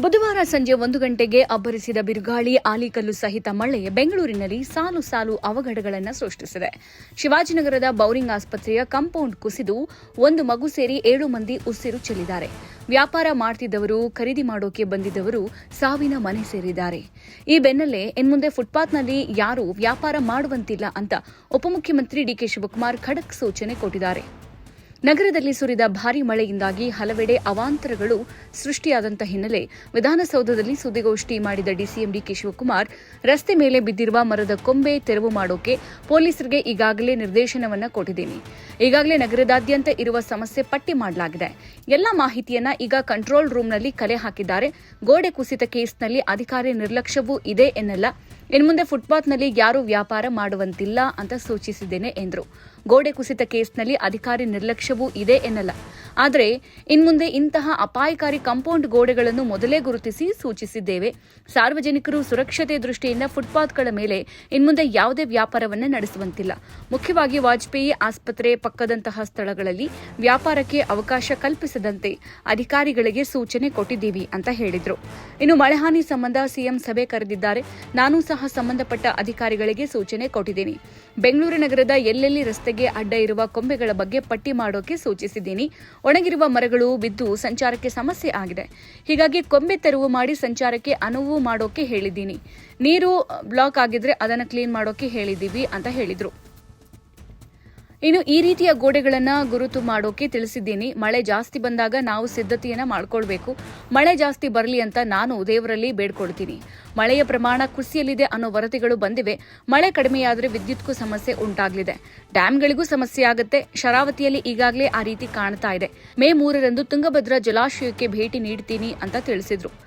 ಬುಧವಾರ ಸಂಜೆ 1 ಗಂಟೆಗೆ ಅಬ್ಬರಿಸಿದ ಬಿರುಗಾಳಿ, ಆಲಿಕಲ್ಲು ಸಹಿತ ಮಳೆ ಬೆಂಗಳೂರಿನಲ್ಲಿ ಸಾಲು ಸಾಲು ಅವಘಡಗಳನ್ನು ಸೃಷ್ಟಿಸಿದೆ. ಶಿವಾಜಿನಗರದ ಬೌರಿಂಗ್ ಆಸ್ಪತ್ರೆಯ ಕಾಂಪೌಂಡ್ ಕುಸಿದು 1 ಮಗು ಸೇರಿ 7 ಮಂದಿ ಉಸಿರು ಚೆಲ್ಲಿದ್ದಾರೆ. ವ್ಯಾಪಾರ ಮಾಡುತ್ತಿದ್ದವರು, ಖರೀದಿ ಮಾಡೋಕೆ ಬಂದಿದ್ದವರು ಸಾವಿನ ಮನೆ ಸೇರಿದ್ದಾರೆ. ಈ ಬೆನ್ನಲ್ಲೇ ಇನ್ಮುಂದೆ ಫುಟ್ಪಾತ್ನಲ್ಲಿ ಯಾರೂ ವ್ಯಾಪಾರ ಮಾಡುವಂತಿಲ್ಲ ಅಂತ ಉಪಮುಖ್ಯಮಂತ್ರಿ ಡಿಕೆ ಶಿವಕುಮಾರ್ ಖಡಕ್ ಸೂಚನೆ ಕೊಟ್ಟಿದ್ದಾರೆ. ನಗರದಲ್ಲಿ ಸುರಿದ ಭಾರೀ ಮಳೆಯಿಂದಾಗಿ ಹಲವೆಡೆ ಅವಾಂತರಗಳು ಸೃಷ್ಟಿಯಾದಂಥ ಹಿನ್ನೆಲೆ ವಿಧಾನಸೌಧದಲ್ಲಿ ಸುದ್ದಿಗೋಷ್ಠಿ ಮಾಡಿದ ಡಿಸಿಎಂ ಡಿಕೆ ಶಿವಕುಮಾರ್, ರಸ್ತೆ ಮೇಲೆ ಬಿದ್ದಿರುವ ಮರದ ಕೊಂಬೆ ತೆರವು ಮಾಡೋಕೆ ಪೊಲೀಸರಿಗೆ ಈಗಾಗಲೇ ನಿರ್ದೇಶನವನ್ನ ಕೊಟ್ಟಿದ್ದೀನಿ. ಈಗಾಗಲೇ ನಗರದಾದ್ಯಂತ ಇರುವ ಸಮಸ್ಯೆ ಪಟ್ಟಿ ಮಾಡಲಾಗಿದೆ. ಎಲ್ಲ ಮಾಹಿತಿಯನ್ನ ಈಗ ಕಂಟ್ರೋಲ್ ರೂಮ್ನಲ್ಲಿ ಕಲೆ ಹಾಕಿದ್ದಾರೆ. ಗೋಡೆ ಕುಸಿತ ಕೇಸ್ನಲ್ಲಿ ಅಧಿಕಾರಿ ನಿರ್ಲಕ್ಷ್ಯವೂ ಇದೆ ಎನ್ನಲ್ಲ. ಇನ್ಮುಂದೆ ಫುಟ್ಪಾತ್ನಲ್ಲಿ ಯಾರೂ ವ್ಯಾಪಾರ ಮಾಡುವಂತಿಲ್ಲ ಅಂತ ಸೂಚಿಸಿದ್ದೇನೆ ಎಂದರು. ಗೋಡೆ ಕುಸಿತ ಕೇಸ್ನಲ್ಲಿ ಅಧಿಕಾರಿ ನಿರ್ಲಕ್ಷ್ಯವೂ ಇದೆ ಎನ್ನಲ್ಲ. ಆದರೆ ಇನ್ಮುಂದೆ ಇಂತಹ ಅಪಾಯಕಾರಿ ಕಾಂಪೌಂಡ್ ಗೋಡೆಗಳನ್ನು ಮೊದಲೇ ಗುರುತಿಸಿ ಸೂಚಿಸಿದ್ದೇವೆ. ಸಾರ್ವಜನಿಕರು ಸುರಕ್ಷತೆ ದೃಷ್ಟಿಯಿಂದ ಫುಟ್ಪಾತ್ಗಳ ಮೇಲೆ ಇನ್ಮುಂದೆ ಯಾವುದೇ ವ್ಯಾಪಾರವನ್ನು ನಡೆಸುವಂತಿಲ್ಲ. ಮುಖ್ಯವಾಗಿ ವಾಜಪೇಯಿ ಆಸ್ಪತ್ರೆ ಪಕ್ಕದಂತಹ ಸ್ಥಳಗಳಲ್ಲಿ ವ್ಯಾಪಾರಕ್ಕೆ ಅವಕಾಶ ಕಲ್ಪಿಸದಂತೆ ಅಧಿಕಾರಿಗಳಿಗೆ ಸೂಚನೆ ಕೊಟ್ಟಿದ್ದೀವಿ ಅಂತ ಹೇಳಿದರು. ಇನ್ನು ಮಳೆಹಾನಿ ಸಂಬಂಧ ಸಿಎಂ ಸಭೆ ಕರೆದಿದ್ದಾರೆ. ನಾನು ಸಹ ಸಂಬಂಧಪಟ್ಟ ಅಧಿಕಾರಿಗಳಿಗೆ ಸೂಚನೆ ಕೊಟ್ಟಿದ್ದೀನಿ. ಬೆಂಗಳೂರು ನಗರದ ಎಲ್ಲೆಲ್ಲಿ ರಸ್ತೆಗೆ ಅಡ್ಡ ಇರುವ ಕೊಂಬೆಗಳ ಬಗ್ಗೆ ಪಟ್ಟಿ ಮಾಡೋಕೆ ಸೂಚಿಸಿದ್ದೀನಿ. ಒಣಗಿರುವ ಮರಗಳು ಬಿದ್ದು ಸಂಚಾರಕ್ಕೆ ಸಮಸ್ಯೆ ಆಗಿದೆ. ಹೀಗಾಗಿ ಕೊಂಬೆ ತೆರವು ಮಾಡಿ ಸಂಚಾರಕ್ಕೆ ಅನುವು ಮಾಡೋಕೆ ಹೇಳಿದ್ದೀನಿ. ನೀರು ಬ್ಲಾಕ್ ಆಗಿದ್ರೆ ಅದನ್ನು ಕ್ಲೀನ್ ಮಾಡೋಕೆ ಹೇಳಿದ್ದೀವಿ ಅಂತ ಹೇಳಿದ್ರು. ಇನ್ನು ಈ ರೀತಿಯ ಗೋಡೆಗಳನ್ನು ಗುರುತು ಮಾಡೋಕೆ ತಿಳಿಸಿದ್ದೀನಿ. ಮಳೆ ಜಾಸ್ತಿ ಬಂದಾಗ ನಾವು ಸಿದ್ಧತೆಯನ್ನ ಮಾಡ್ಕೊಳ್ಬೇಕು. ಮಳೆ ಜಾಸ್ತಿ ಬರಲಿ ಅಂತ ನಾನು ದೇವರಲ್ಲಿ ಬೇಡ್ಕೊಳ್ತೀನಿ. ಮಳೆಯ ಪ್ರಮಾಣ ಕುಸಿಯಲಿದೆ ಅನ್ನೋ ವರದಿಗಳು ಬಂದಿವೆ. ಮಳೆ ಕಡಿಮೆಯಾದರೆ ವಿದ್ಯುತ್ಗೂ ಸಮಸ್ಯೆ ಉಂಟಾಗಲಿದೆ. ಡ್ಯಾಂಗಳಿಗೂ ಸಮಸ್ಯೆ ಆಗುತ್ತೆ. ಶರಾವತಿಯಲ್ಲಿ ಈಗಾಗಲೇ ಆ ರೀತಿ ಕಾಣ್ತಾ ಇದೆ. ಮೇ 3ರಂದು ತುಂಗಭದ್ರಾ ಜಲಾಶಯಕ್ಕೆ ಭೇಟಿ ನೀಡ್ತೀನಿ ಅಂತ ತಿಳಿಸಿದ್ರು.